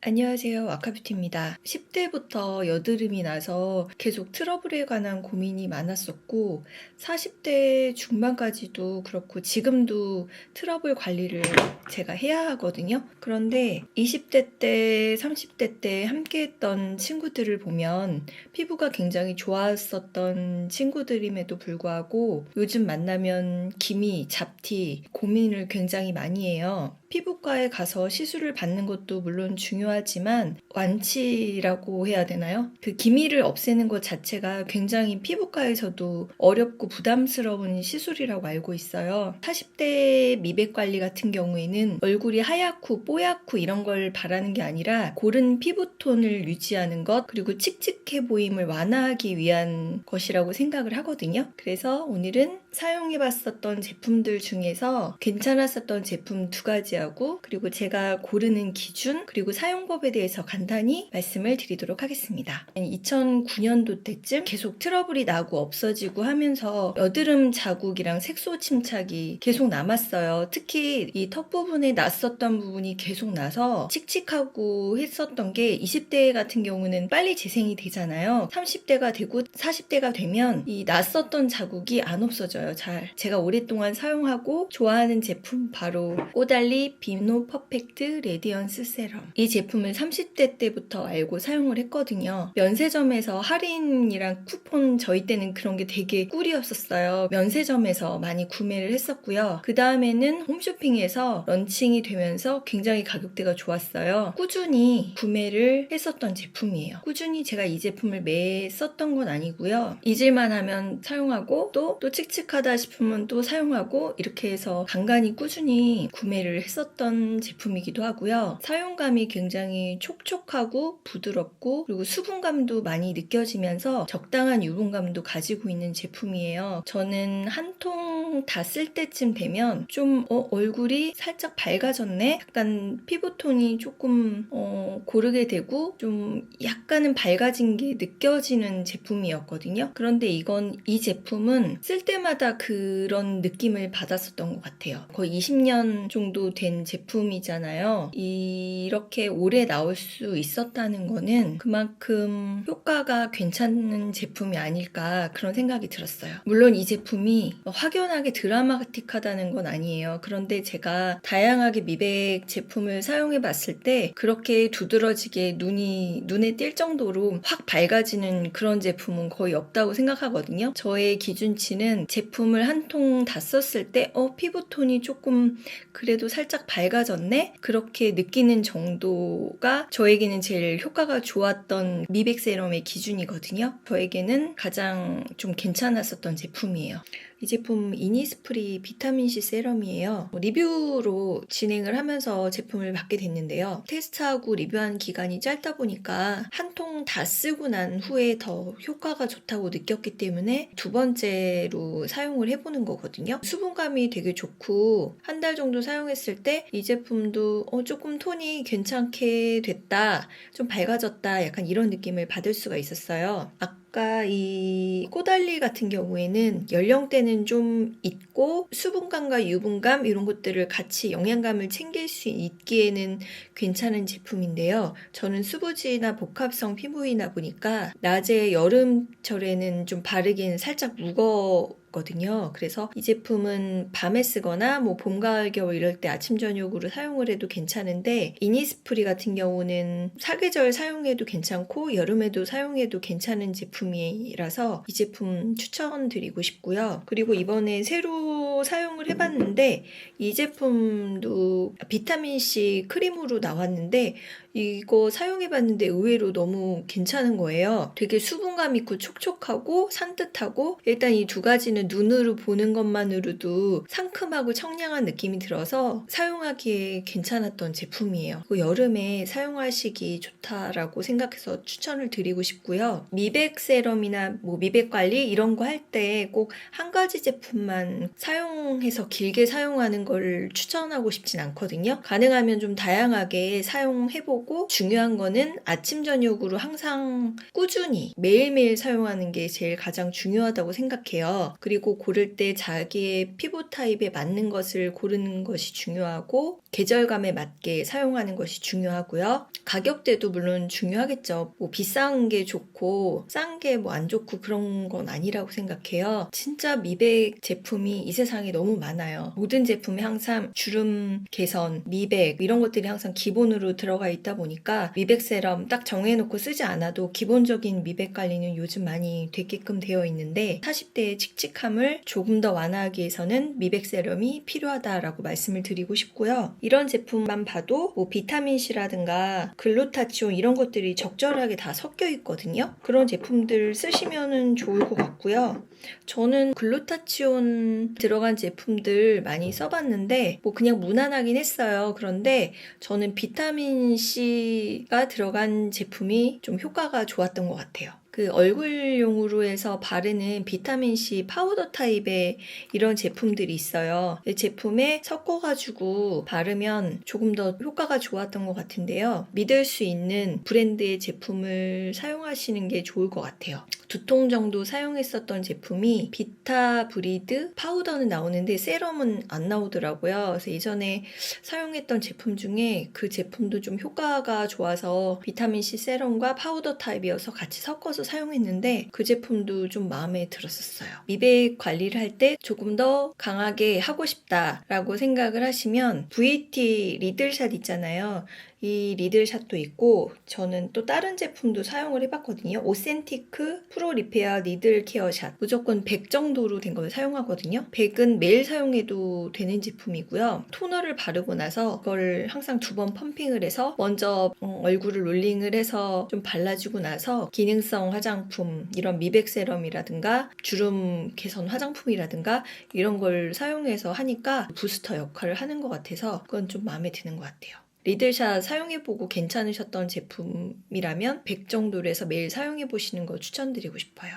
안녕하세요. 아카뷰티입니다. 10대부터 여드름이 나서 계속 트러블에 관한 고민이 많았었고, 40대 중반까지도 그렇고, 지금도 트러블 관리를 제가 해야 하거든요. 그런데 20대 때, 30대 때 함께 했던 친구들을 보면 피부가 굉장히 좋았었던 친구들임에도 불구하고 요즘 만나면 기미, 잡티, 고민을 굉장히 많이 해요. 피부과에 가서 시술을 받는 것도 물론 중요하지만 완치라고 해야 되나요? 그 기미를 없애는 것 자체가 굉장히 피부과에서도 어렵고 부담스러운 시술이라고 알고 있어요. 40대 미백 관리 같은 경우에는 얼굴이 하얗고 뽀얗고 이런 걸 바라는 게 아니라 고른 피부톤을 유지하는 것, 그리고 칙칙해 보임을 완화하기 위한 것이라고 생각을 하거든요. 그래서 오늘은 사용해봤었던 제품들 중에서 괜찮았었던 제품 2가지하고, 그리고 제가 고르는 기준, 그리고 사용법에 대해서 간단히 말씀을 드리도록 하겠습니다. 2009년도 때쯤 계속 트러블이 나고 없어지고 하면서 여드름 자국이랑 색소 침착이 계속 남았어요. 특히 이 턱 부분에 났었던 부분이 계속 나서 칙칙하고 했었던 게 20대 같은 경우는 빨리 재생이 되잖아요. 30대가 되고 40대가 되면 이 났었던 자국이 안 없어져요. 잘. 제가 오랫동안 사용하고 좋아하는 제품 바로 꼬달리 비노 퍼펙트 레디언스 세럼. 이 제품을 30대 때부터 알고 사용을 했거든요. 면세점에서 할인이랑 쿠폰, 저희 때는 그런 게 되게 꿀이었었어요. 면세점에서 많이 구매를 했었고요. 그 다음에는 홈쇼핑에서 런칭이 되면서 굉장히 가격대가 좋았어요. 꾸준히 구매를 했었던 제품이에요. 꾸준히 제가 이 제품을 매 썼던 건 아니고요. 잊을만 하면 사용하고 또 칙칙하다 싶으면 또 사용하고, 이렇게 해서 간간히 꾸준히 구매를 했었던 제품이기도 하고요. 사용감이 굉장히 촉촉하고 부드럽고, 그리고 수분감도 많이 느껴지면서 적당한 유분감도 가지고 있는 제품이에요. 저는 한 통 다 쓸 때쯤 되면 좀 얼굴이 살짝 밝아졌네? 약간 피부톤이 조금 고르게 되고 좀 약간은 밝아진 게 느껴지는 제품이었거든요. 그런데 이 제품은 쓸 때마다 그런 느낌을 받았었던 것 같아요. 거의 20년 정도 된 제품이잖아요. 이렇게 오래 나올 수 있었다는 거는 그만큼 효과가 괜찮은 제품이 아닐까, 그런 생각이 들었어요. 물론 이 제품이 확연하게 드라마틱하다는 건 아니에요. 그런데 제가 다양하게 미백 제품을 사용해 봤을 때 그렇게 두드러지게 눈에 띌 정도로 확 밝아지는 그런 제품은 거의 없다고 생각하거든요. 저의 기준치는 제품을 한 통 다 썼을 때 피부톤이 조금 그래도 살짝 밝아졌네? 그렇게 느끼는 정도가 저에게는 제일 효과가 좋았던 미백 세럼의 기준이거든요. 저에게는 가장 좀 괜찮았었던 제품이에요. 이 제품 이니스프리 비타민C 세럼이에요. 리뷰로 진행을 하면서 제품을 받게 됐는데요. 테스트하고 리뷰한 기간이 짧다 보니까 한 통 다 쓰고 난 후에 더 효과가 좋다고 느꼈기 때문에 2번째로 사용을 해보는 거거든요. 수분감이 되게 좋고 한 달 정도 사용했을 때 이 제품도 조금 톤이 괜찮게 됐다, 좀 밝아졌다, 약간 이런 느낌을 받을 수가 있었어요. 아까 이 꼬달리 같은 경우에는 연령대는 좀 있고 수분감과 유분감 이런 것들을 같이 영양감을 챙길 수 있기에는 괜찮은 제품인데요. 저는 수부지나 복합성 피부이다 보니까 낮에 여름철에는 좀 바르기는 살짝 무거웠거든요. 그래서 이 제품은 밤에 쓰거나 봄, 가을, 겨울 이럴 때 아침, 저녁으로 사용을 해도 괜찮은데, 이니스프리 같은 경우는 사계절 사용해도 괜찮고 여름에도 사용해도 괜찮은 제품이라서 이 제품 추천드리고 싶고요. 그리고 이번에 새로 사용을 해봤는데 이 제품도 비타민C 크림으로 나왔는데 이거 사용해봤는데 의외로 너무 괜찮은 거예요. 되게 수분감 있고 촉촉하고 산뜻하고, 일단 이 2가지는 눈으로 보는 것만으로도 상큼하고 청량한 느낌이 들어서 사용하기에 괜찮았던 제품이에요. 여름에 사용하시기 좋다라고 생각해서 추천을 드리고 싶고요. 미백 세럼이나 미백 관리 이런 거 할 때 꼭 한 가지 제품만 사용해서 길게 사용하는 걸 추천하고 싶진 않거든요. 가능하면 좀 다양하게 사용해보고, 중요한 거는 아침 저녁으로 항상 꾸준히 매일매일 사용하는 게 제일 가장 중요하다고 생각해요. 그리고 그리고 고를 때 자기의 피부 타입에 맞는 것을 고르는 것이 중요하고 계절감에 맞게 사용하는 것이 중요하고요. 가격대도 물론 중요하겠죠. 뭐 비싼 게 좋고 싼 게 뭐 안 좋고 그런 건 아니라고 생각해요. 진짜 미백 제품이 이 세상에 너무 많아요. 모든 제품에 항상 주름 개선, 미백 이런 것들이 항상 기본으로 들어가 있다 보니까 미백 세럼 딱 정해놓고 쓰지 않아도 기본적인 미백 관리는 요즘 많이 되게끔 되어 있는데 40대의 칙칙함을 조금 더 완화하기 위해서는 미백 세럼이 필요하다라고 말씀을 드리고 싶고요. 이런 제품만 봐도 뭐 비타민C라든가 글루타치온 이런 것들이 적절하게 다 섞여 있거든요. 그런 제품들 쓰시면 좋을 것 같고요. 저는 글루타치온 들어간 제품들 많이 써봤는데 뭐 그냥 무난하긴 했어요. 그런데 저는 비타민C가 들어간 제품이 좀 효과가 좋았던 것 같아요. 그 얼굴용으로 해서 바르는 비타민C 파우더 타입의 이런 제품들이 있어요. 이 제품에 섞어가지고 바르면 조금 더 효과가 좋았던 것 같은데요. 믿을 수 있는 브랜드의 제품을 사용하시는 게 좋을 것 같아요. 2통 정도 사용했었던 제품이 비타브리드 파우더는 나오는데 세럼은 안 나오더라고요. 그래서 예전에 사용했던 제품 중에 그 제품도 좀 효과가 좋아서 비타민C 세럼과 파우더 타입이어서 같이 섞어서 사용했는데 그 제품도 좀 마음에 들었었어요. 미백 관리를 할 때 조금 더 강하게 하고 싶다라고 생각을 하시면 VT 리들샷 있잖아요. 이 리들샷도 있고 저는 또 다른 제품도 사용을 해봤거든요. 오센티크 프로 리페어 리들 케어샷 무조건 100 정도로 된 걸 사용하거든요. 100은 매일 사용해도 되는 제품이고요. 토너를 바르고 나서 그걸 항상 2번 펌핑을 해서 먼저 얼굴을 롤링을 해서 좀 발라주고 나서 기능성 화장품 이런 미백 세럼이라든가 주름 개선 화장품이라든가 이런 걸 사용해서 하니까 부스터 역할을 하는 것 같아서 그건 좀 마음에 드는 것 같아요. 리들샷 사용해보고 괜찮으셨던 제품이라면 100 정도로 해서 매일 사용해보시는 거 추천드리고 싶어요.